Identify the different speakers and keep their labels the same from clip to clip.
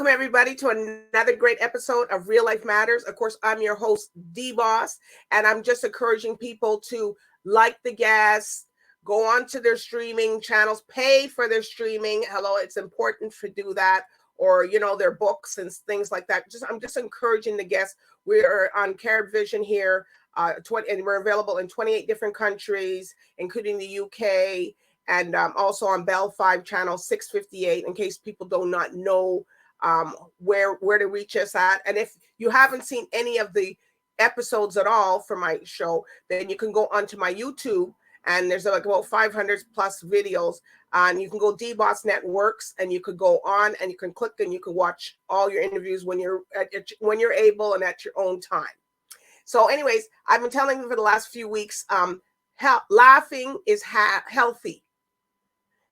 Speaker 1: everybody, to another great episode of Real Life Matters. Of course, I'm your host, DBoss, and I'm just encouraging people to like the guests, go on to their streaming channels, pay for their streaming. Hello, it's important to do that, or, you know, their books and things like that. I'm just encouraging the guests. We're on Caribvision here, and we're available in 28 different countries, including the UK, and also on BellFibe channel 658, in case people do not know where to reach us at. And if you haven't seen any of the episodes at all for my show, then you can go onto my YouTube, and there's like about 500 plus videos. And you can go DBoss Networks, and you could go on and you can click and you can watch all your interviews when you're able and at your own time. So anyways, I've been telling you for the last few weeks, laughing is healthy.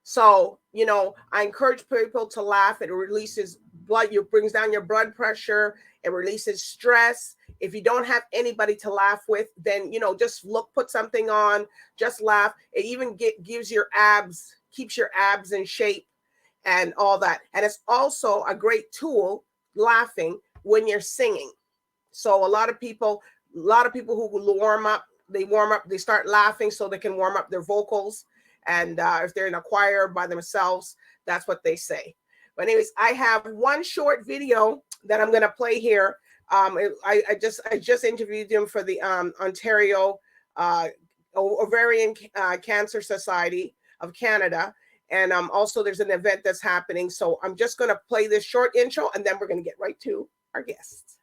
Speaker 1: So, you know, I encourage people to laugh. It releases blood, it brings down your blood pressure. It releases stress. If you don't have anybody to laugh with, then, you know, just put something on, just laugh. It even gives your abs, keeps your abs in shape and all that. And it's also a great tool, laughing, when you're singing. So a lot of people who warm up, they start laughing so they can warm up their vocals. And if they're in a choir by themselves, that's what they say. But anyways, I have one short video that I'm going to play here. I just interviewed him for the Ontario Ovarian Cancer Society of Canada. And also there's an event that's happening. So I'm just going to play this short intro, and then we're going to get right to our guests.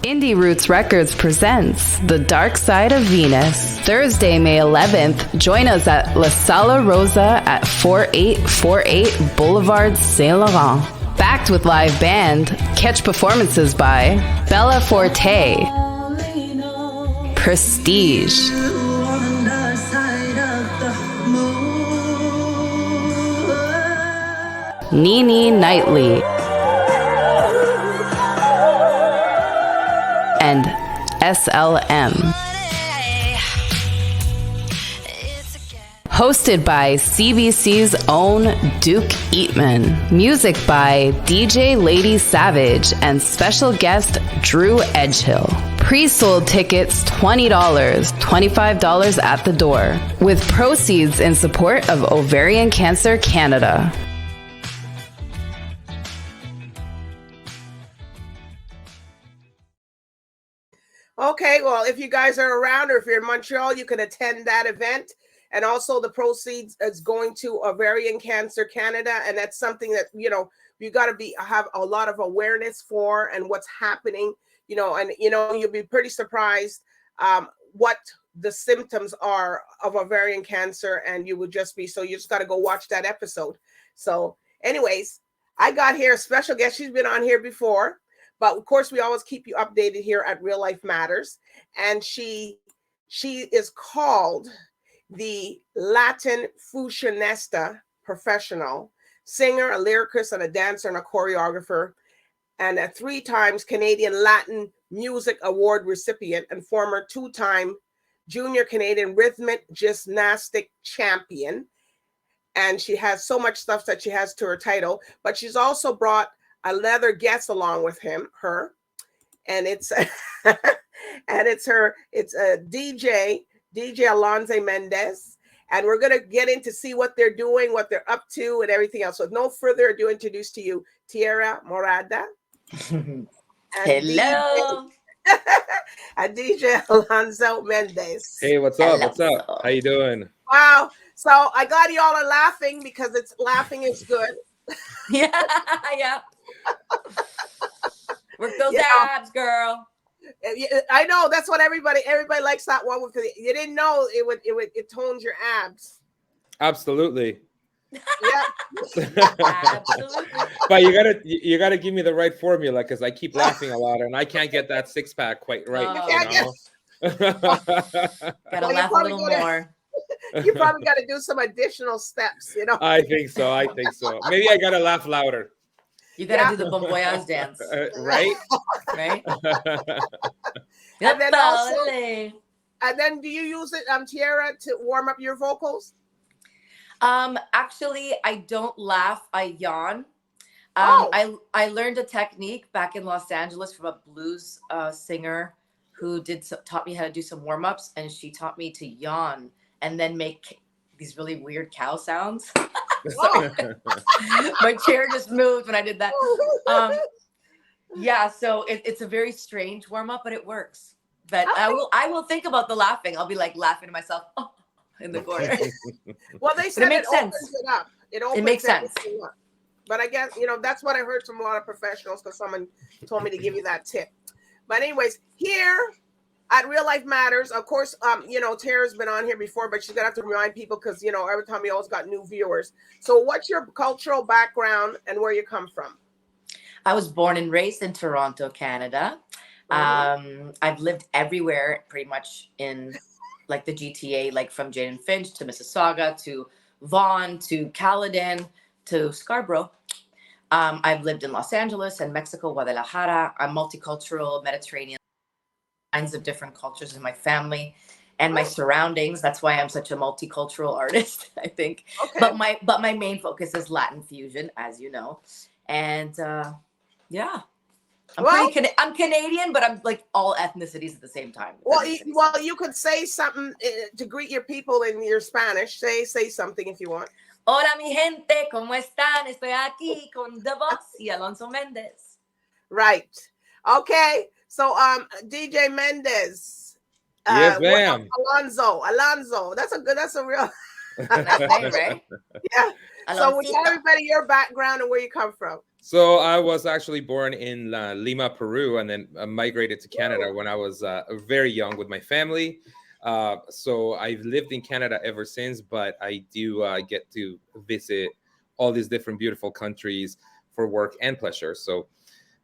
Speaker 2: Indie Roots Records presents The Dark Side of Venus. Thursday, May 11th, join us at La Sala Rosa at 4848 Boulevard Saint Laurent. Backed with live band, catch performances by Bella Forte, Prestige, Nene Knightley, and SLM. Hosted by CBC's own Duke Eatman. Music by DJ Lady Savage and special guest Drew Edgehill. Pre-sold tickets $20, $25 at the door, with proceeds in support of Ovarian Cancer Canada.
Speaker 1: Okay, well, if you guys are around, or if you're in Montreal, you can attend that event. And also the proceeds is going to Ovarian Cancer Canada. And that's something that, you know, you got to have a lot of awareness for and what's happening, you know, and, you know, you'll be pretty surprised what the symptoms are of ovarian cancer. And you would just be, so you just got to go watch that episode. So anyways, I got here a special guest. She's been on here before. But of course, we always keep you updated here at Real Life Matters. And she is called the Latin Fusionista professional, singer, a lyricist, and a dancer, and a choreographer, and a 3 times Canadian Latin Music Award recipient, and former 2-time Junior Canadian Rhythmic Gymnastic Champion. And she has so much stuff that she has to her title, but she's also brought another guest along with her, and it's it's a DJ Alonso Mendes, and we're gonna get in to see what they're doing, what they're up to, and everything else. So with no further ado, introduce to you TERIA MORADA.
Speaker 3: Hello.
Speaker 1: And DJ Alonso Mendes.
Speaker 4: Hey, what's up? What's up? How you doing?
Speaker 1: Wow. So I got y'all are laughing because laughing is good.
Speaker 3: Yeah. Work those abs, girl.
Speaker 1: I know, that's what everybody likes that one, because you didn't know it tones your abs.
Speaker 4: Absolutely.
Speaker 1: Yeah.
Speaker 3: Absolutely.
Speaker 4: But you gotta give me the right formula, because I keep laughing a lot and I can't get that 6-pack quite right.
Speaker 3: Gotta laugh a little more.
Speaker 1: You probably got to do some additional steps, you know.
Speaker 4: I think so. Maybe I gotta laugh louder.
Speaker 3: You gotta do the Bon Voyage dance,
Speaker 4: right?
Speaker 3: Right.
Speaker 1: And then do you use it, TERIA, to warm up your vocals?
Speaker 3: Actually, I don't laugh. I yawn. I learned a technique back in Los Angeles from a blues singer who taught me how to do some warm-ups, and she taught me to yawn and then make these really weird cow sounds. Sorry. My chair just moved when I did that. Yeah, so it's a very strange warm-up, but it works. But I will think about the laughing. I'll be like laughing to myself in the corner.
Speaker 1: Well, they said
Speaker 3: makes sense.
Speaker 1: opens it up. It
Speaker 3: makes sense.
Speaker 1: Up. But I guess, that's what I heard from a lot of professionals, because someone told me to give you that tip. But anyways, here at Real Life Matters, of course, Tara's been on here before, but she's going to have to remind people because, every time we always got new viewers. So what's your cultural background and where you come from?
Speaker 3: I was born and raised in Toronto, Canada. I've lived everywhere pretty much in like the GTA, like from Jane and Finch to Mississauga to Vaughan to Caledon to Scarborough. I've lived in Los Angeles and Mexico, Guadalajara. I'm multicultural, Mediterranean, kinds of different cultures in my family and my surroundings. That's why I'm such a multicultural artist, I think. Okay. But my main focus is Latin fusion, as you know. And yeah, I'm Canadian, but I'm like all ethnicities at the same time.
Speaker 1: Well, you could say something to greet your people in your Spanish. Say something if you want.
Speaker 3: Hola, mi gente, ¿cómo están? Estoy aquí con DBoss y Alonso Mendez.
Speaker 1: Right. Okay. So, DJ Mendez.
Speaker 4: Yes, ma'am.
Speaker 1: Alonso. That's a real
Speaker 3: nice name, right?
Speaker 1: Yeah. So, we tell everybody your background and where you come from.
Speaker 4: So I was actually born in Lima, Peru, and then migrated to Canada when I was very young with my family. So I've lived in Canada ever since, but I do get to visit all these different beautiful countries for work and pleasure. So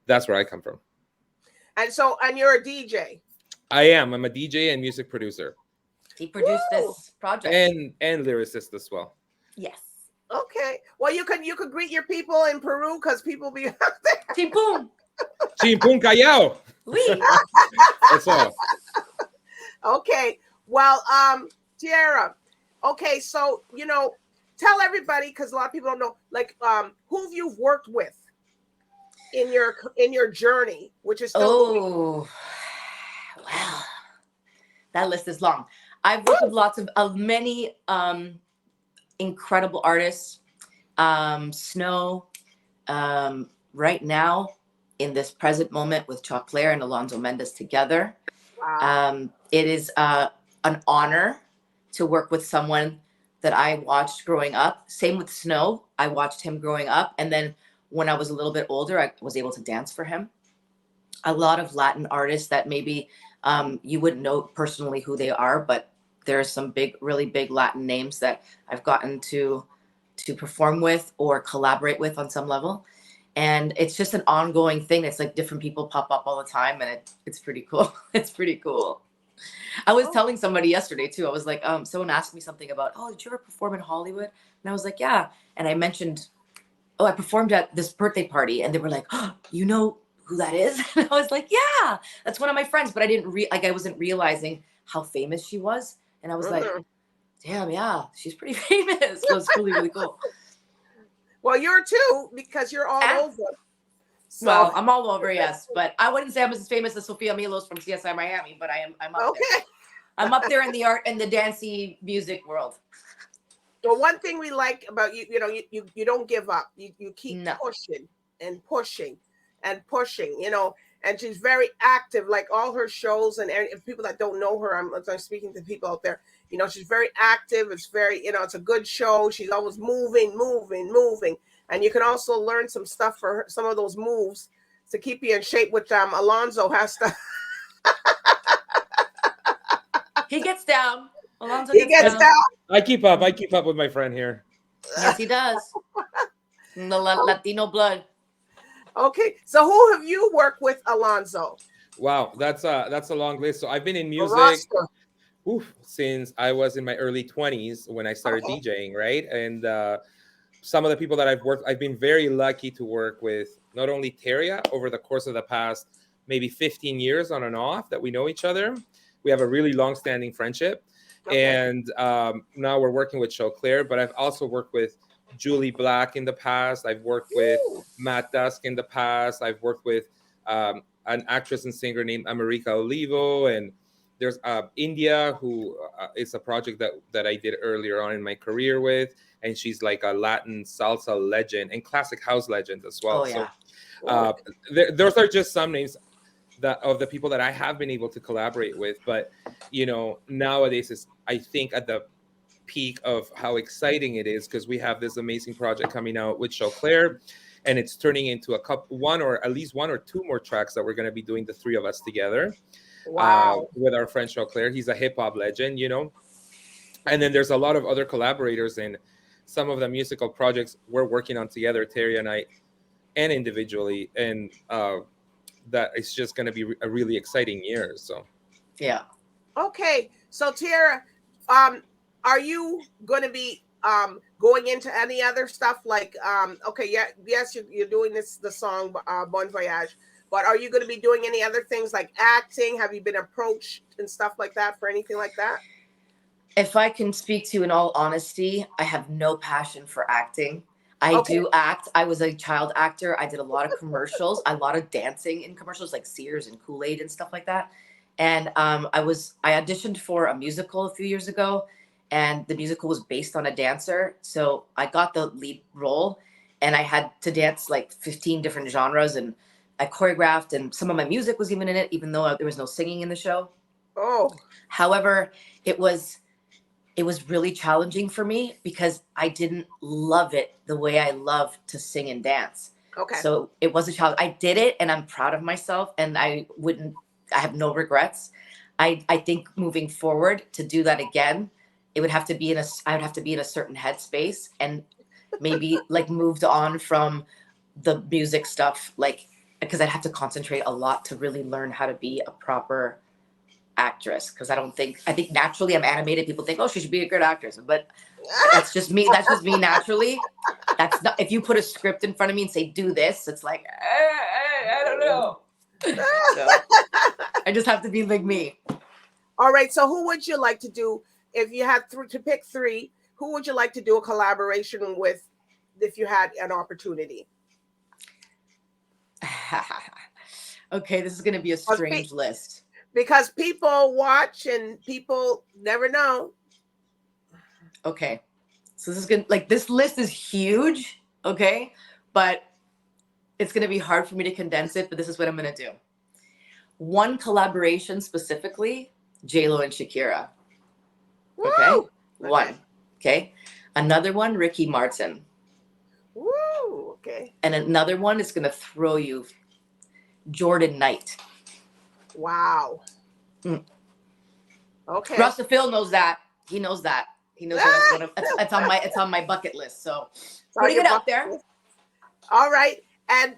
Speaker 4: that's where I come from. And
Speaker 1: you're a DJ?
Speaker 4: I am. I'm a DJ and music producer.
Speaker 3: He produced this project.
Speaker 4: And lyricist as well.
Speaker 3: Yes.
Speaker 1: Okay. Well, you could greet your people in Peru because people be out there.
Speaker 3: Chimpum.
Speaker 4: Chimpum Callao.
Speaker 3: Oui.
Speaker 4: That's all.
Speaker 1: Okay. Well, Tiara. Okay, so tell everybody, because a lot of people don't know, like who you've worked with in your journey, which is still
Speaker 3: well, that list is long. I've worked with lots of many incredible artists. Snow, right now in this present moment with CHOCLAIR and Alonso Mendes together. Wow. It is an honor to work with someone that I watched growing up. Same with Snow. I watched him growing up. And then when I was a little bit older, I was able to dance for him. A lot of Latin artists that maybe you wouldn't know personally who they are, but there are some really big Latin names that I've gotten to perform with or collaborate with on some level. And it's just an ongoing thing. It's like different people pop up all the time, and it's pretty cool. It's pretty cool. I was telling somebody yesterday too. I was like, someone asked me something about, did you ever perform in Hollywood? And I was like, yeah. And I mentioned, I performed at this birthday party, and they were like, you know who that is? And I was like, yeah, that's one of my friends. But I didn't I wasn't realizing how famous she was. And I was like, damn, yeah, she's pretty famous. So it's really, really cool.
Speaker 1: Well, you're too, because you're all over.
Speaker 3: So. Well, I'm all over, yes. But I wouldn't say I'm as famous as Sophia Milos from CSI Miami, but I'm up there. I'm up there in the art and the dancey music world.
Speaker 1: Well, one thing we like about you, you don't give up. You keep pushing and pushing and pushing, and she's very active, like all her shows. And if people that don't know her, I'm speaking to people out there, she's very active. It's very, it's a good show. She's always moving. And you can also learn some stuff for her, some of those moves to keep you in shape, which Alonso has to.
Speaker 3: He gets down. Alonso
Speaker 1: gets down.
Speaker 4: I keep up with my friend here.
Speaker 3: Yes, he does. The Latino blood.
Speaker 1: Okay, so who have you worked with, Alonso?
Speaker 4: Wow, that's a long list. So I've been in music since I was in my early 20s when I started DJing, right? And some of the people that I've been very lucky to work with, not only TERIA over the course of the past maybe 15 years on and off that we know each other. We have a really long-standing friendship. Okay. And now we're working with CHOCLAIR, but I've also worked with Julie Black in the past. I've worked with
Speaker 1: Ooh.
Speaker 4: Matt Dusk in the past. I've worked with an actress and singer named America Olivo, and there's India, who is a project that I did earlier on in my career with, and she's like a Latin salsa legend and classic house legend as well.
Speaker 3: Oh, yeah.
Speaker 4: So those are just some names that of the people that I have been able to collaborate with. But nowadays is, I think, at the peak of how exciting it is, because we have this amazing project coming out with CHOCLAIR, and it's turning into at least one or two more tracks that we're going to be doing, the three of us together.
Speaker 1: Wow.
Speaker 4: With our friend CHOCLAIR. He's a hip-hop legend, and then there's a lot of other collaborators in some of the musical projects we're working on together, TERIA and I, and individually, and that it's just going to be a really exciting year. So
Speaker 3: Yeah.
Speaker 1: Okay, so Tierra, are you going to be going into any other stuff like yes, you're doing the song Bon Voyage, but are you going to be doing any other things like acting? Have you been approached and stuff like that for anything like that?
Speaker 3: If I can speak to you in all honesty, I have no passion for acting. I do act. I was a child actor. I did a lot of commercials, a lot of dancing in commercials like Sears and Kool-Aid and stuff like that. And I auditioned for a musical a few years ago, and the musical was based on a dancer. So I got the lead role, and I had to dance like 15 different genres, and I choreographed, and some of my music was even in it, even though there was no singing in the show.
Speaker 1: Oh.
Speaker 3: However, it was really challenging for me because I didn't love it the way I love to sing and dance.
Speaker 1: Okay.
Speaker 3: So it was a challenge. I did it, and I'm proud of myself, and I have no regrets. I think moving forward to do that again, I would have to be in a certain headspace, and maybe like moved on from the music stuff, like, because I'd have to concentrate a lot to really learn how to be a proper actress. Because I think naturally I'm animated. People think, oh, she should be a good actress, but that's just me. That's just me naturally. That's not, if you put a script in front of me and say, do this, it's like, I don't know. So I just have to be like me.
Speaker 1: All right. So who would you like to do, if you had to pick three, who would you like to do a collaboration with if you had an opportunity?
Speaker 3: Okay, this is going to be a strange list.
Speaker 1: Because people watch and people never know.
Speaker 3: Okay. So this is going to, like, this list is huge. Okay. But it's going to be hard for me to condense it, but this is what I'm going to do. One collaboration specifically, J-Lo and Shakira. Okay.
Speaker 1: Woo!
Speaker 3: One. Okay. Another one, Ricky Martin.
Speaker 1: Woo! Okay.
Speaker 3: And another one is going to throw you, Jordan Knight.
Speaker 1: Wow. Okay.
Speaker 3: Russell Phil knows that. He knows that. He knows that it's on my bucket list. So putting it out there.
Speaker 1: All right. And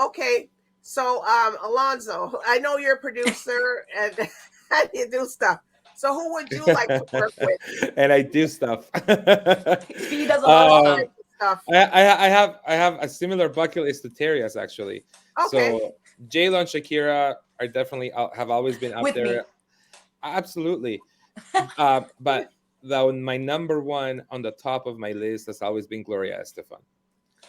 Speaker 1: okay. So Alonso, I know you're a producer and you do stuff. So who would you like to work with?
Speaker 4: And I do stuff.
Speaker 3: He does a lot of stuff.
Speaker 4: I have a similar bucket list to Terria's, actually.
Speaker 1: Okay.
Speaker 4: So J-Lo and Shakira are definitely have always been up
Speaker 3: With
Speaker 4: there.
Speaker 3: me.
Speaker 4: Absolutely. But my number one on the top of my list has always been Gloria Estefan.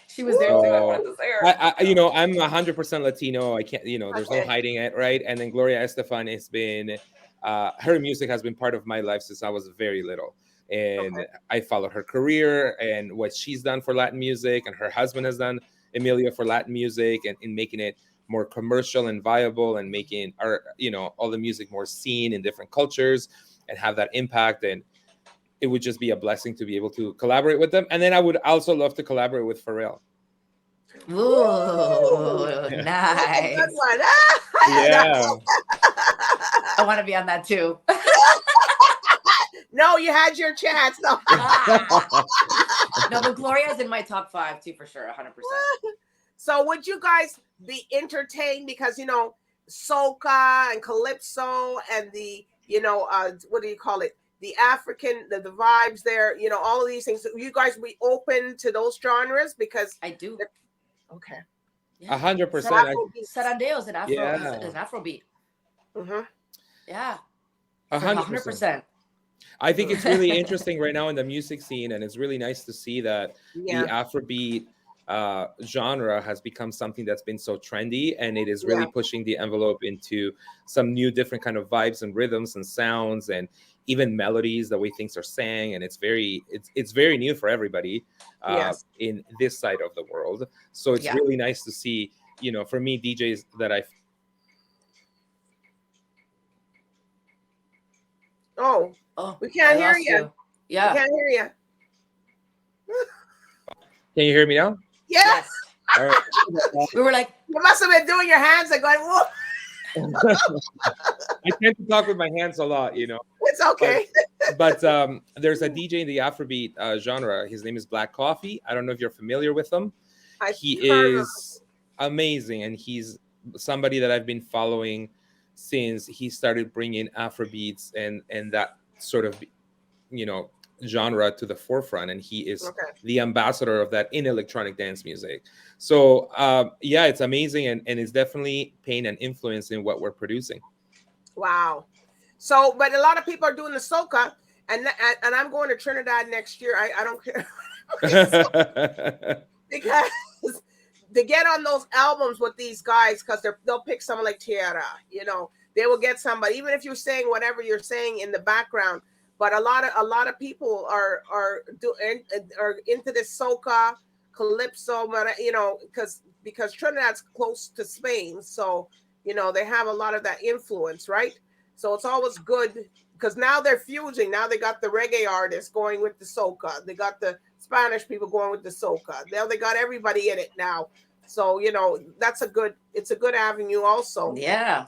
Speaker 3: She was there too. I wanted to say her.
Speaker 4: I'm 100% Latino. I can't, there's no hiding it, right? And then Gloria Estefan has been, her music has been part of my life since I was very little. And I followed her career and what she's done for Latin music, and her husband has done, Emilio, for Latin music, and in making it more commercial and viable, and making our, all the music more seen in different cultures and have that impact. And it would just be a blessing to be able to collaborate with them. And then I would also love to collaborate with Pharrell.
Speaker 3: Ooh, nice.
Speaker 1: Good one.
Speaker 4: Yeah.
Speaker 3: I want to be on that too.
Speaker 1: No, you had your chance. No.
Speaker 3: No, but Gloria's in my top 5 too, for sure, 100%.
Speaker 1: So would you guys be entertained? Because, soca and calypso and the, what do you call it? The African, the vibes there, all of these things. You guys be open to those genres? Because
Speaker 3: I do.
Speaker 1: Okay.
Speaker 4: 100%.
Speaker 3: Sarandeo is an Afrobeat.
Speaker 1: Mm-hmm.
Speaker 3: Yeah.
Speaker 4: 100%. I think it's really interesting right now in the music scene, and it's really nice to see that the
Speaker 1: Yeah.
Speaker 4: Afrobeat genre has become something that's been so trendy, and it is really
Speaker 1: Yeah.
Speaker 4: pushing the envelope into some new different kind of vibes and rhythms and sounds and even melodies, the way things are sang, and it's very new for everybody
Speaker 1: Yes.
Speaker 4: in this side of the world. So it's
Speaker 3: Yeah.
Speaker 4: really nice to see, you know, for me, DJs that I
Speaker 1: Oh,
Speaker 3: Oh,
Speaker 1: we can't
Speaker 3: I
Speaker 1: hear
Speaker 3: lost
Speaker 1: you. We
Speaker 3: Yeah.
Speaker 1: can't hear you.
Speaker 4: can you hear me now?
Speaker 1: Yes.
Speaker 4: All right.
Speaker 3: We were like,
Speaker 1: You must have been doing your hands and going, whoa.
Speaker 4: I tend to talk with my hands a lot, you know.
Speaker 1: It's okay.
Speaker 4: But there's a DJ in the Afrobeat genre. His name is Black Coffee. I don't know if you're familiar with him.
Speaker 1: I've
Speaker 4: He
Speaker 1: heard of
Speaker 4: is amazing, and he's somebody that I've been following since he started bringing Afrobeats and that sort of, you know, genre to the forefront, and he is
Speaker 1: Okay.
Speaker 4: the ambassador of that in electronic dance music. So yeah, it's amazing, and it's definitely paying an influence in what we're producing.
Speaker 1: Wow. So, but a lot of people are doing the soca, and I'm going to Trinidad next year. I don't care because to get on those albums with these guys, because they'll pick someone like TERIA, you know, they will get somebody, even if you're saying whatever you're saying in the background. But a lot of people are into this soca, calypso, you know, because Trinidad's close to Spain, so you know they have a lot of that influence, right? So it's always good because now they're fusing. Now they got the reggae artists going with the soca. They got the Spanish people going with the soca. Now they got everybody in it now. So you know it's a good avenue also.
Speaker 3: yeah.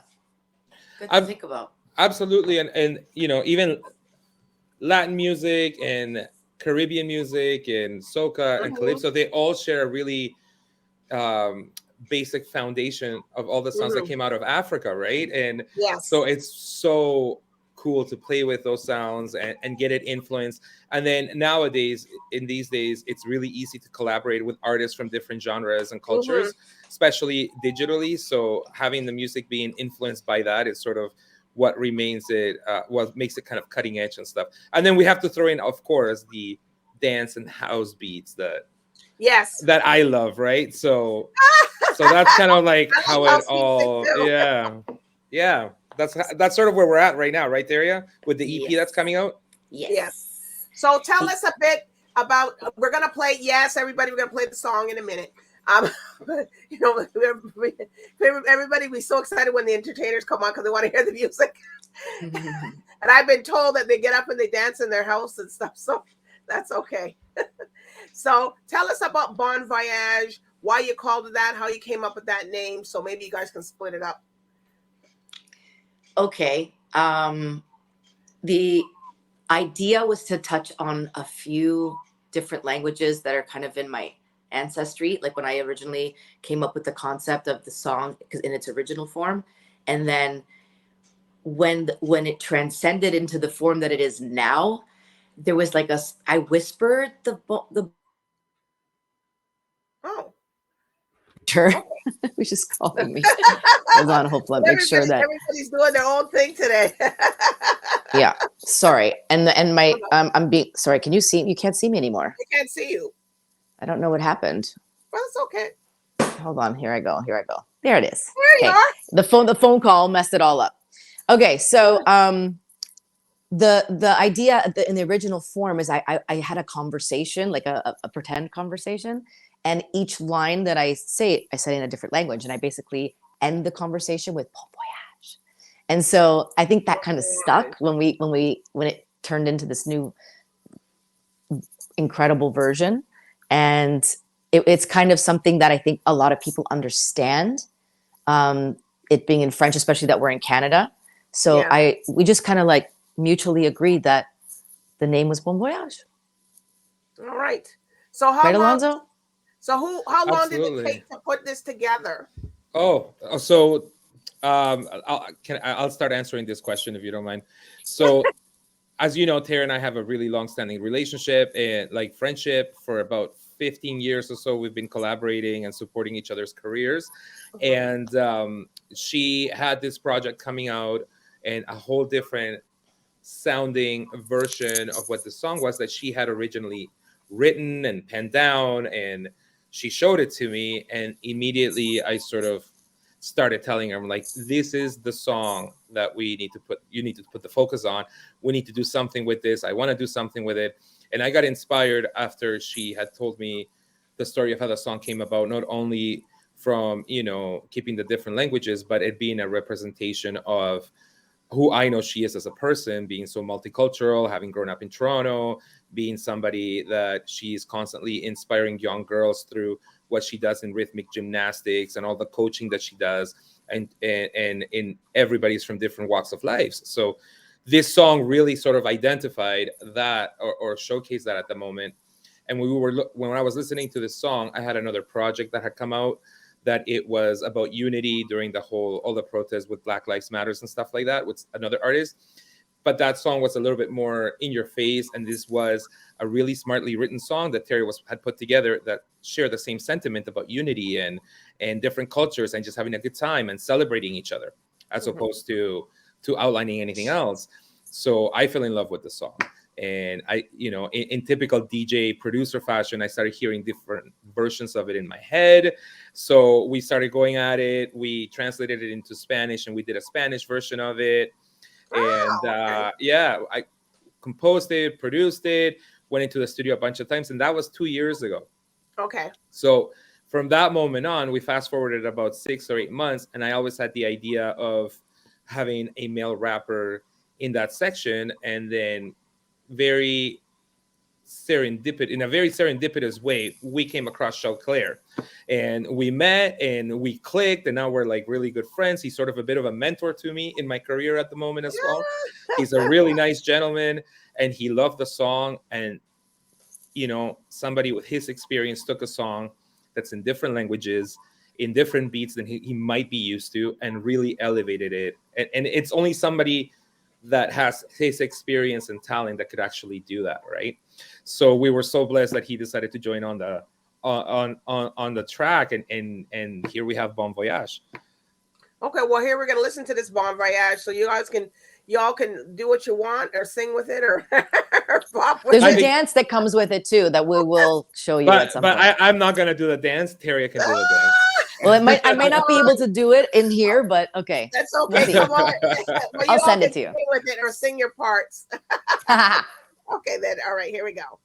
Speaker 3: Good to think about.
Speaker 4: Absolutely, and you know, even Latin music and Caribbean music and soca and calypso, they all share a really basic foundation of all the sounds that came out of Africa, right? And
Speaker 1: Yes.
Speaker 4: so it's so cool to play with those sounds and get it influenced. And then nowadays, in these days, it's really easy to collaborate with artists from different genres and cultures, especially digitally. So having the music being influenced by that is sort of what remains it, what makes it kind of cutting edge and stuff. And then we have to throw in, of course, the dance and house beats that I love, right? So that's kind of like how it all, yeah. That's sort of where we're at right now, right, Theria, with the EP that's coming out.
Speaker 1: Yes. So tell us a bit about. We're gonna play. Yes, everybody, we're gonna play the song in a minute. You know, everybody be so excited when the entertainers come on because they want to hear the music. And I've been told that they get up and they dance in their house and stuff. So that's okay. So tell us about Bon Voyage, why you called it that, how you came up with that name. So maybe you guys can split it up.
Speaker 3: Okay. The idea was to touch on a few different languages that are kind of in my ancestry, like when I originally came up with the concept of the song in its original form, and then when it transcended into the form that it is now, there was like I whispered the
Speaker 2: Who's just calling me? Hold on, hopefully make sure that
Speaker 1: everybody's doing their own thing today.
Speaker 2: Yeah, sorry, and my I'm being sorry. Can you see? You can't see me anymore.
Speaker 1: I can't see you.
Speaker 2: I don't know what happened.
Speaker 1: Well, it's okay.
Speaker 2: Hold on. Here I go. There it is.
Speaker 1: There you are.
Speaker 2: The phone call messed it all up. Okay, so the idea in the original form is I had a conversation, like a pretend conversation, and each line that I say in a different language, and I basically end the conversation with Bon Voyage. And so I think that kind of stuck when it turned into this new incredible version. And it's kind of something that I think a lot of people understand, it being in French, especially that we're in Canada. So we just kind of like mutually agreed that the name was Bon Voyage.
Speaker 1: All right. So how
Speaker 2: right,
Speaker 1: long,
Speaker 2: Alonso?
Speaker 1: So how long did it take to put this together?
Speaker 4: So I'll start answering this question if you don't mind. So as you know, Tara and I have a really long-standing relationship and like friendship for about 15 years or so. We've been collaborating and supporting each other's careers. And she had this project coming out and a whole different sounding version of what the song was that she had originally written and penned down, and she showed it to me, and immediately I sort of started telling her, I'm like, this is the song that you need to put the focus on. We need to do something with this. I want to do something with it. And I got inspired after she had told me the story of how the song came about, not only from, keeping the different languages, but it being a representation of who I know she is as a person, being so multicultural, having grown up in Toronto, being somebody that she's constantly inspiring young girls through what she does in rhythmic gymnastics and all the coaching that she does, and in everybody's from different walks of life. So this song really sort of identified that, or showcased that at the moment. And when I was listening to this song, I had another project that had come out that it was about unity during all the protests with Black Lives Matters and stuff like that with another artist. But that song was a little bit more in your face, and this was a really smartly written song that TERIA had put together that shared the same sentiment about unity and different cultures and just having a good time and celebrating each other, as opposed to outlining anything else. So I fell in love with the song. And I, in typical DJ producer fashion, I started hearing different versions of it in my head. So we started going at it. We translated it into Spanish, and we did a Spanish version of it. And I composed it, produced it, went into the studio a bunch of times, and that was 2 years ago.
Speaker 1: Okay.
Speaker 4: So from that moment on, we fast forwarded about 6 or 8 months, and I always had the idea of having a male rapper in that section, and then in a very serendipitous way, we came across CHOCLAIR, and we met and we clicked, and now we're like really good friends. He's sort of a bit of a mentor to me in my career at the moment as well. He's a really nice gentleman, and he loved the song. And somebody with his experience took a song that's in different languages, in different beats than he might be used to, and really elevated it. And it's only somebody that has his experience and talent that could actually do that, right? So we were so blessed that he decided to join on the track, and here we have Bon Voyage.
Speaker 1: Okay, well, here we're gonna listen to this Bon Voyage, so y'all can do what you want or sing with it or pop with
Speaker 5: There's
Speaker 1: it.
Speaker 5: a dance that comes with it too that we will show you at some point.
Speaker 4: But I'm not gonna do the dance. TERIA can do the dance.
Speaker 5: Well, I may not be able to do it in here, but okay.
Speaker 1: That's okay. Come on. Well,
Speaker 5: I'll send it to you.
Speaker 1: Sing with it or sing your parts. Okay, then. All right, here we go.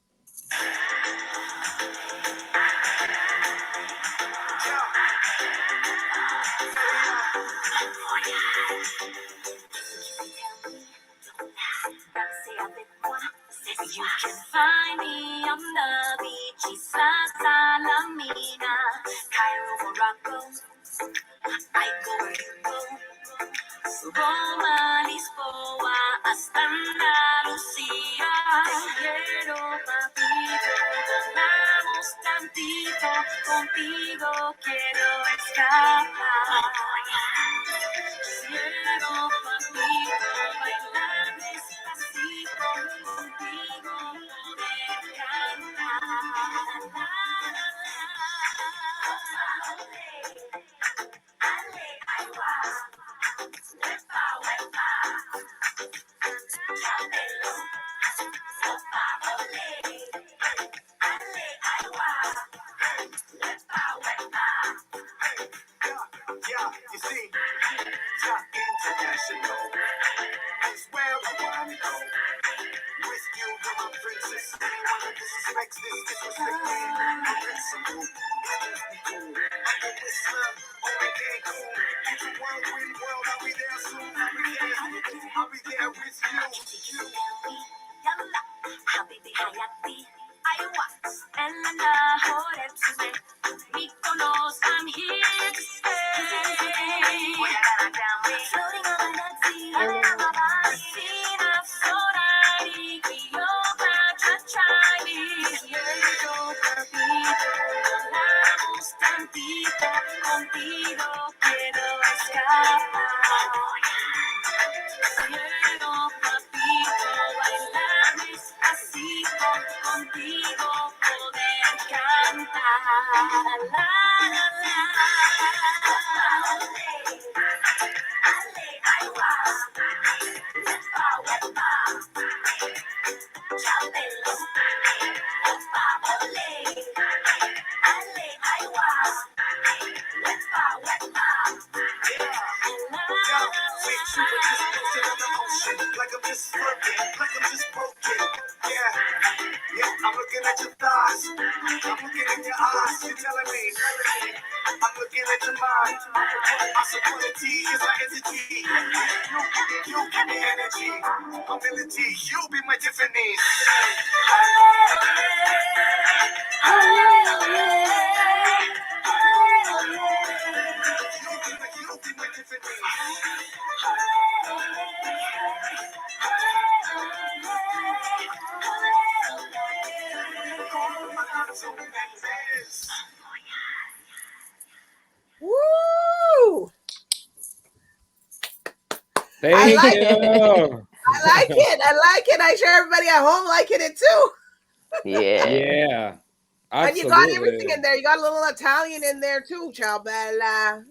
Speaker 6: You can find me on the beach, Isla Salamina, Cairo, Morocco. I go where you go. Roma, Lisboa, hasta Andalucía. Quiero, papito, volamos tantito, contigo quiero escapar. Quiero, papito, bailar despacito, contigo poder cantar. Ale, ay, wa. Wepa, wepa. Chámelo. Opa, ole. Ale, ay, wa. Wepa, wepa.
Speaker 7: Yeah, you see, Top International is where I want to go. With you, you're my princess. Anyone that disrespects this, disrespect me. I'm missing you. It is be cool. I'm the whistler. Oh, it ain't cool. Get your world, win world. I'll be there soon. I'll be there with you.
Speaker 6: Yalla, habibi hayati. I was Elena Horepsime. Mykonos, I'm here to stay. Floating on the sea, Sina, Sonari, Cleopatra, Chinese. Quiero, papito, volamos tantito, contigo quiero escapar. Quiero, papito, bailar despacito, contigo poder cantar. La, la, la. Ale, ay, wa. Wepa, wepa.
Speaker 7: like I'm just working, like I'm just broken. Yeah, I'm looking at your thighs. I'm looking in your eyes. You're telling me. I'm looking at your mind. Possibility is my entity. You give me energy, ability. You be my Tiffany. You be my Tiffany. Alonso Mendes.
Speaker 1: Woo!
Speaker 4: Thank
Speaker 1: like
Speaker 4: you.
Speaker 1: I like it. I like it. I'm sure everybody at home liking it too.
Speaker 5: Yeah.
Speaker 4: Yeah.
Speaker 1: And you got everything in there. You got a little Italian in there too, ciao bella.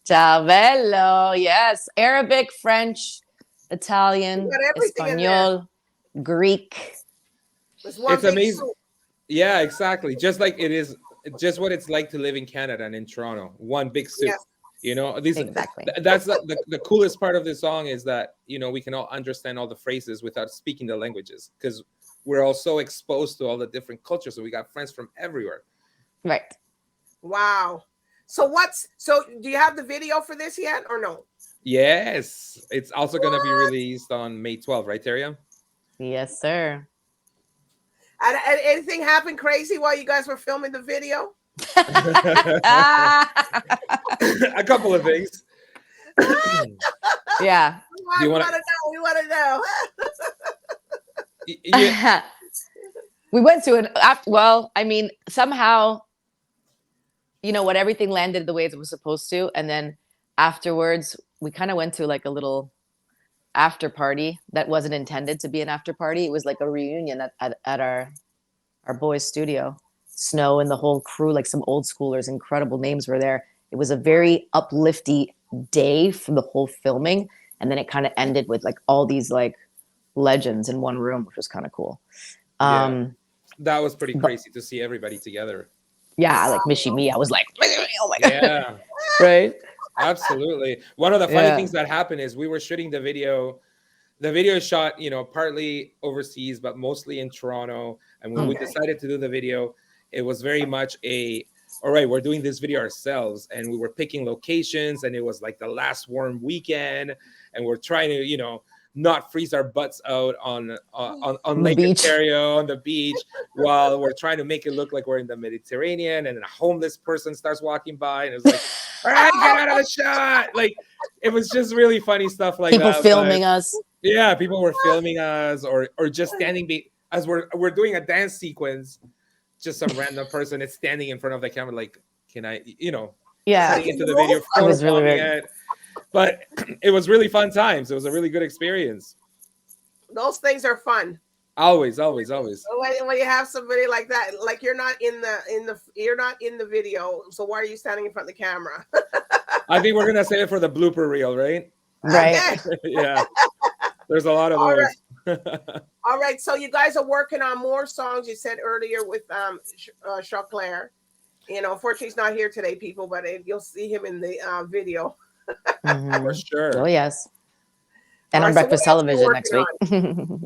Speaker 5: Ciao bello. Yes. Arabic, French, Italian,
Speaker 1: You got everything in there.
Speaker 5: Espanol, Greek.
Speaker 1: It's one
Speaker 4: It's
Speaker 1: big
Speaker 4: amazing.
Speaker 1: soup.
Speaker 4: Yeah, exactly. Just like it is, just what it's like to live in Canada and in Toronto. One big soup.
Speaker 1: Yes.
Speaker 4: You know, these
Speaker 5: Exactly.
Speaker 4: that's the coolest part of this song is that, you know, we can all understand all the phrases without speaking the languages because we're all so exposed to all the different cultures. So we got friends from everywhere.
Speaker 5: Right.
Speaker 1: Wow. So do you have the video for this yet or no?
Speaker 4: Yes. It's also going to be released on May 12th, right, Teria?
Speaker 5: Yes, sir.
Speaker 1: And anything happened crazy while you guys were filming the video?
Speaker 4: A couple of things.
Speaker 5: Yeah.
Speaker 1: We
Speaker 4: wanna-
Speaker 1: want to know. We want to know.
Speaker 4: Yeah.
Speaker 5: We went to well, I mean, somehow, you know what, everything landed the way it was supposed to. And then afterwards, we kind of went to like a little after party that wasn't intended to be an after party. It was like a reunion at our boys' studio. Snow and the whole crew, like some old schoolers, incredible names were there. It was a very uplifting day for the whole filming. And then it kind of ended with like all these like legends in one room, which was kind of cool.
Speaker 4: That was pretty crazy to see everybody together.
Speaker 5: Yeah, like Mishi Me. I was like, oh my God.
Speaker 4: Yeah.
Speaker 5: Right?
Speaker 4: Absolutely. One of the funny things that happened is we were shooting the video. The video is shot, you know, partly overseas, but mostly in Toronto. And when we decided to do the video, it was very much all right, we're doing this video ourselves. And we were picking locations, and it was like the last warm weekend. And we're trying to, you know, not freeze our butts out on Lake Ontario on the beach while we're trying to make it look like we're in the Mediterranean, and a homeless person starts walking by and it's like, all right, get out of the shot. Like, it was just really funny stuff like
Speaker 5: people
Speaker 4: that.
Speaker 5: People filming us.
Speaker 4: Yeah, people were filming us or just standing as we're doing a dance sequence. Just some random person is standing in front of the camera like, can I, you know, getting into the video.
Speaker 5: It was really weird.
Speaker 4: But it was really fun times. It was a really good experience.
Speaker 1: Those things are fun.
Speaker 4: Always.
Speaker 1: When you have somebody like that, like you're not in the video, so why are you standing in front of the camera?
Speaker 4: I think we're gonna save it for the blooper reel, right?
Speaker 5: Right.
Speaker 4: Yeah. There's a lot of those.
Speaker 1: All right. So you guys are working on more songs. You said earlier with CHOCLAIR. You know, unfortunately, he's not here today, people, but you'll see him in the video.
Speaker 4: For sure.
Speaker 5: Oh, yes. And on Breakfast Television next week.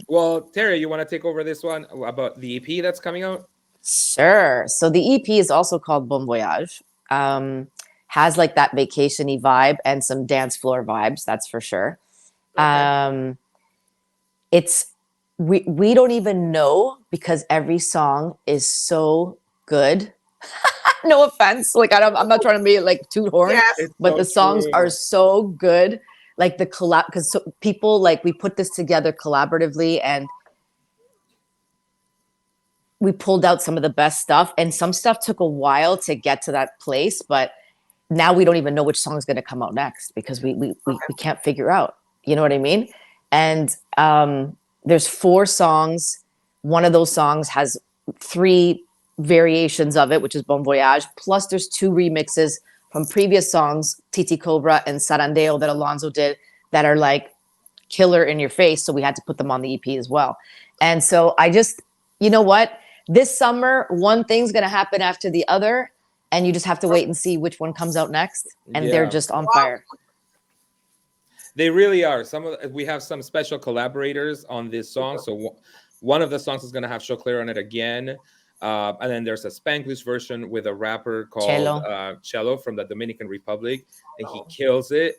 Speaker 4: Well, Terry, you want to take over this one about the EP that's coming out?
Speaker 5: Sure. So the EP is also called Bon Voyage. Has like that vacation-y vibe and some dance floor vibes, that's for sure. Okay. It's we don't even know because every song is so good. No offense, like I'm not trying to be like toot horn, but so the songs are so good. Like the collab, because people like we put this together collaboratively and we pulled out some of the best stuff, and some stuff took a while to get to that place, but now we don't even know which song is going to come out next because we can't figure out. You know what I mean? And there's 4 songs. One of those songs has 3 variations of it, which is Bon Voyage. Plus there's 2 remixes from previous songs, Titi Cobra and Sarandeo, that Alonso did, that are like killer in your face. So we had to put them on the EP as well. And so I just, you know what? This summer, one thing's going to happen after the other, and you just have to wait and see which one comes out next. And they're just on fire.
Speaker 4: They really are. We have some special collaborators on this song. So one of the songs is going to have CHOCLAIR on it again. And then there's a Spanglish version with a rapper called Cello from the Dominican Republic, and he kills it.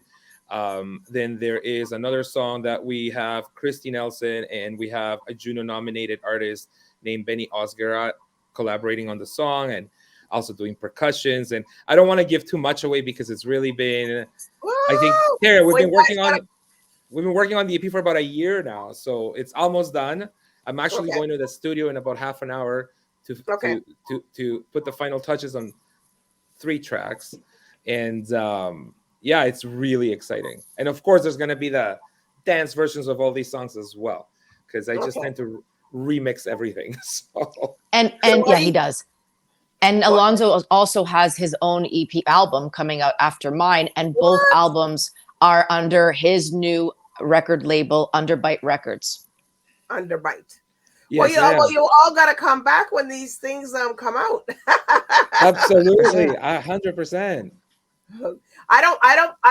Speaker 4: Then there is another song that we have Christy Nelson, and we have a Juno-nominated artist named Benny Osgerat collaborating on the song and also doing percussions. And I don't want to give too much away because it's really been, I think, Tara, we've been working on the EP for about a year now, so it's almost done. I'm actually going to the studio in about half an hour to put the final touches on 3 tracks, and yeah, it's really exciting. And of course, there's going to be the dance versions of all these songs as well, because I just tend to remix everything. So.
Speaker 5: And yeah, he does. And Alonso also has his own EP album coming out after mine, and both albums are under his new record label, Underbite Records.
Speaker 1: Underbite.
Speaker 4: Yes,
Speaker 1: well, you all got to come back when these things come out.
Speaker 4: Absolutely, 100%.
Speaker 1: I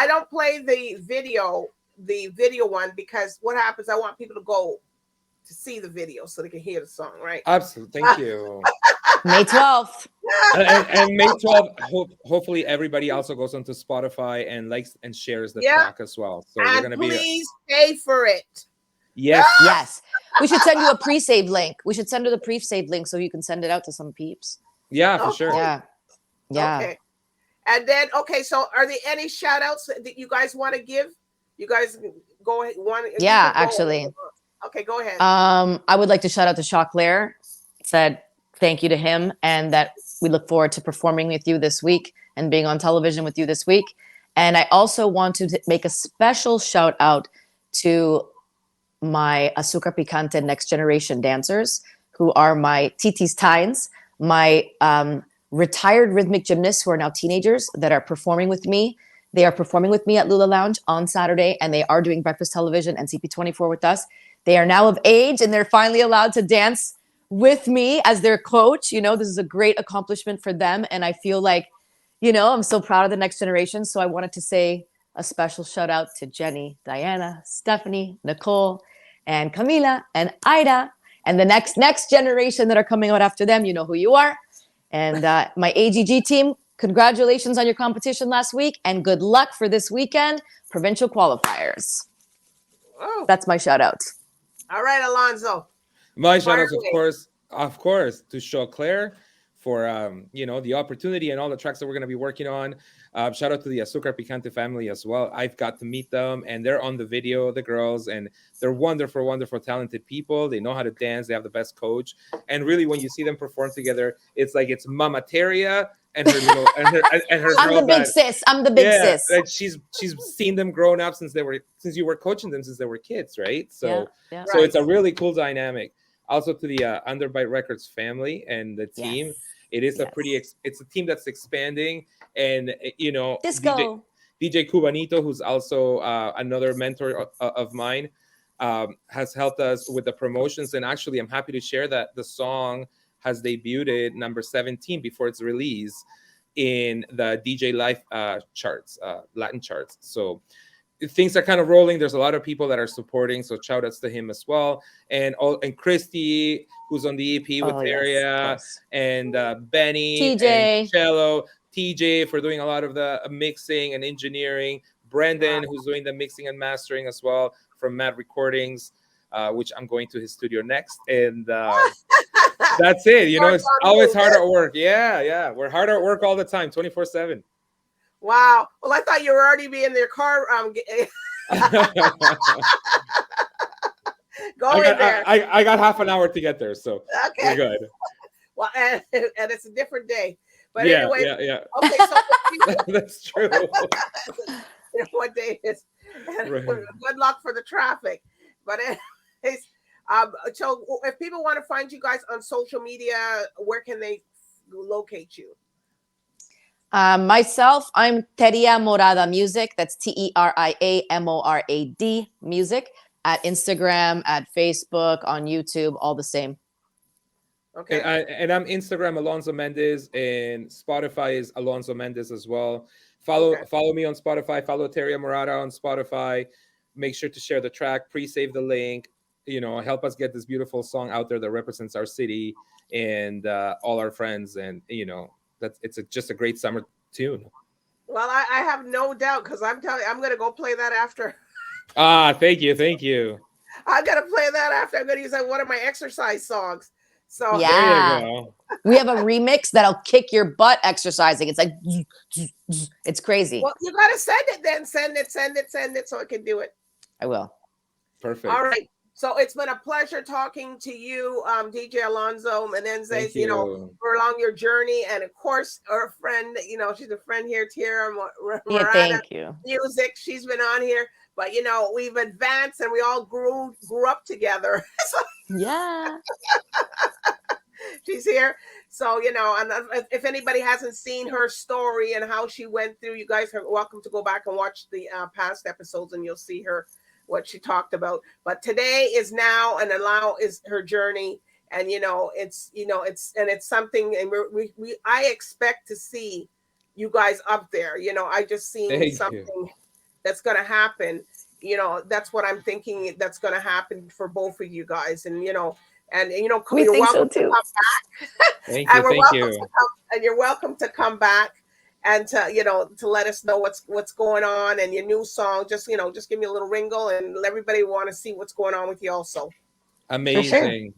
Speaker 1: don't play the video one, because what happens, I want people to go to see the video so they can hear the song, right?
Speaker 4: Absolutely. Thank you.
Speaker 5: May 12th.
Speaker 4: and May 12th, hopefully everybody also goes onto Spotify and likes and shares the track as well. So
Speaker 1: and
Speaker 4: we're gonna
Speaker 1: please pay for it.
Speaker 4: Yes.
Speaker 5: Yes. We should send you a pre-save link. We should send her the pre-save link so you can send it out to some peeps.
Speaker 4: Yeah, for sure.
Speaker 5: Yeah. Yeah.
Speaker 1: Okay. And then, so are there any shout outs that you guys want to give? You guys go ahead.
Speaker 5: Yeah, actually.
Speaker 1: Okay, go ahead.
Speaker 5: I would like to shout out to CHOCLAIR. Said thank you to him, and that we look forward to performing with you this week and being on television with you this week. And I also want to make a special shout out to my Azúcar Picante Next Generation dancers, who are my Titis Tines, my retired rhythmic gymnasts who are now teenagers that are performing with me. They are performing with me at Lula Lounge on Saturday, and they are doing breakfast television and CP24 with us. They are now of age, and they're finally allowed to dance with me as their coach. You know, this is a great accomplishment for them. And I feel like, you know, I'm so proud of the next generation. So I wanted to say a special shout out to Jenny, Diana, Stephanie, Nicole, and Camila, and Ida, and the next generation that are coming out after them. You know who you are. And my AGG team, congratulations on your competition last week, and good luck for this weekend, provincial qualifiers.
Speaker 1: Oh.
Speaker 5: That's my shout out.
Speaker 1: All right, Alonso.
Speaker 4: My shout outs, of course, to CHOCLAIR for you know, the opportunity and all the tracks that we're going to be working on. Shout out to the Azúcar Picante family as well. I've got to meet them, and they're on the video, the girls, and they're wonderful, wonderful, talented people. They know how to dance. They have the best coach, and really, when you see them perform together, it's like it's Mama TERIA and her little and her.
Speaker 5: I'm the big sis. I'm the big sis.
Speaker 4: Like she's seen them growing up since you were coaching them since they were kids, right? So so it's a really cool dynamic. Also to the Underbite Records family and the team.
Speaker 5: Yes.
Speaker 4: It is it's a team that's expanding, and you know,
Speaker 5: Disco.
Speaker 4: DJ Cubanito, who's also another mentor of mine, has helped us with the promotions. And actually, I'm happy to share that the song has debuted number 17 before its release in the DJ Live charts, Latin charts. So things are kind of rolling. There's a lot of people that are supporting, so shout outs to him as well. And Christy, who's on the EP with TERIA, and Benny,
Speaker 5: TJ,
Speaker 4: and Cello, TJ for doing a lot of the mixing and engineering. Brendan, who's doing the mixing and mastering as well from Mad Recordings, which I'm going to his studio next. And that's it. You know, it's always hard at work. Yeah. We're hard at work all the time, 24/7.
Speaker 1: Wow. Well, I thought you were already be in their car. Go in there.
Speaker 4: I got half an hour to get there, so we're good.
Speaker 1: Well, and it's a different day. But anyway,
Speaker 4: yeah.
Speaker 1: Okay, so
Speaker 4: that's true.
Speaker 1: What day is?
Speaker 4: Right.
Speaker 1: Good luck for the traffic. But anyways, so if people want to find you guys on social media, where can they locate you?
Speaker 5: Myself, I'm TERIA Morada Music. That's TERIA Music at Instagram, at Facebook, on YouTube, all the same.
Speaker 1: Okay.
Speaker 4: And I'm Instagram Alonso Mendez, and Spotify is Alonso Mendez as well. Follow me on Spotify. Follow TERIA Morada on Spotify. make sure to share the track, pre-save the link, help us get this beautiful song out there that represents our city and all our friends. And, it's just a great summer tune.
Speaker 1: Well, I have no doubt, because I'm telling you, I'm going to go play that after.
Speaker 4: Thank you. Thank you.
Speaker 1: I'm going to play that after. I'm going to use one of my exercise songs. So
Speaker 5: Yeah.
Speaker 4: There you go.
Speaker 5: We have a remix that'll kick your butt exercising. It's like, it's crazy.
Speaker 1: Well, you got to send it then. Send it so I can do it.
Speaker 5: I will.
Speaker 4: Perfect.
Speaker 1: All right. So it's been a pleasure talking to you, DJ Alonso Menendez,
Speaker 4: Thank you.
Speaker 1: for along your journey. And of course, our friend, she's a friend here, TERIA
Speaker 5: Yeah,
Speaker 1: Morada
Speaker 5: thank you.
Speaker 1: Music. She's been on here, but we've advanced and we all grew up together. So
Speaker 5: Yeah.
Speaker 1: she's here. So, and if anybody hasn't seen her story and how she went through, you guys are welcome to go back and watch the past episodes, and you'll see what she talked about. But today is now, and is her journey. And, it's something, and I expect to see you guys up there. I just seen something that's going to happen. That's what I'm thinking that's going to happen for both of you guys. And,
Speaker 5: We
Speaker 1: you're
Speaker 5: think so
Speaker 1: welcome
Speaker 5: too.
Speaker 1: to come back.
Speaker 4: Thank
Speaker 1: And
Speaker 4: you.
Speaker 1: we're
Speaker 4: Thank
Speaker 1: welcome
Speaker 4: you.
Speaker 1: to come, and you're welcome to come back and to let us know what's going on and your new song. Just give me a little ringle, and everybody want to see what's going on with you also.
Speaker 4: Amazing.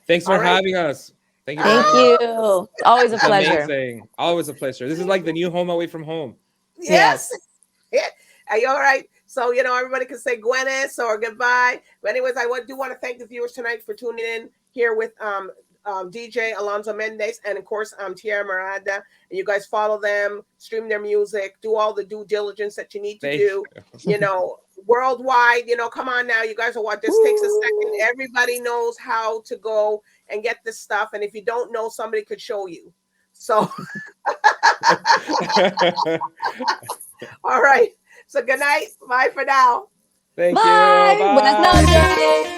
Speaker 4: Thanks for having us. Thank you.
Speaker 5: Thank you. Always a
Speaker 4: It's
Speaker 5: pleasure.
Speaker 4: amazing. Always a pleasure. This is like the new home away from home.
Speaker 1: Yes. Yeah. Are you all right? So, everybody can say Gwyneth or goodbye. But anyways, I do want to thank the viewers tonight for tuning in here with DJ Alonso Mendes and, of course, TERIA Morada. And you guys follow them, stream their music, do all the due diligence that you need to do. Worldwide, come on now. You guys are what? This takes a second. Everybody knows how to go and get this stuff. And if you don't know, somebody could show you. So, all right. So good night. Bye for now.
Speaker 4: Thank
Speaker 5: Bye.
Speaker 4: you.
Speaker 5: Buenas noches.